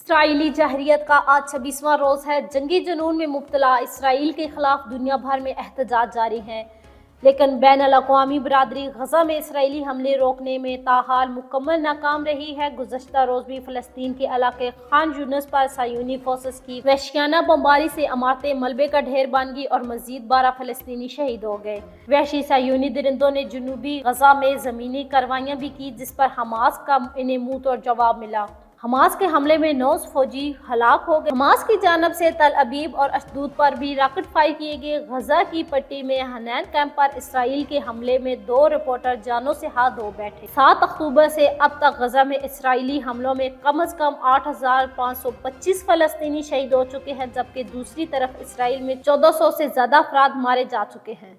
اسرائیلی جہریت کا آج 26واں روز ہے۔ جنگی جنون میں مبتلا اسرائیل کے خلاف دنیا بھر میں احتجاج جاری ہیں، لیکن بین الاقوامی برادری غزہ میں اسرائیلی حملے روکنے میں تاحال مکمل ناکام رہی ہے۔ گزشتہ روز بھی فلسطین کے علاقے خان یونس پر صہیونی فورسز کی وحشیانہ بمباری سے عمارتیں ملبے کا ڈھیر بن گئی اور مزید 12 فلسطینی شہید ہو گئے۔ وحشی صہیونی درندوں نے جنوبی غزہ میں زمینی کارروائیاں بھی کی، جس پر حماس کا انہیں منہ توڑ جواب ملا۔ حماس کے حملے میں 9 فوجی ہلاک ہو گئے۔ حماس کی جانب سے تل ابیب اور اشدود پر بھی راکٹ فائر کیے گئے۔ غزہ کی پٹی میں حنین کیمپ پر اسرائیل کے حملے میں 2 رپورٹر جانوں سے ہاتھ دھو بیٹھے۔ 7 اکتوبر سے اب تک غزہ میں اسرائیلی حملوں میں کم از کم 8,525 فلسطینی شہید ہو چکے ہیں، جبکہ دوسری طرف اسرائیل میں 1400 سے زیادہ افراد مارے جا چکے ہیں۔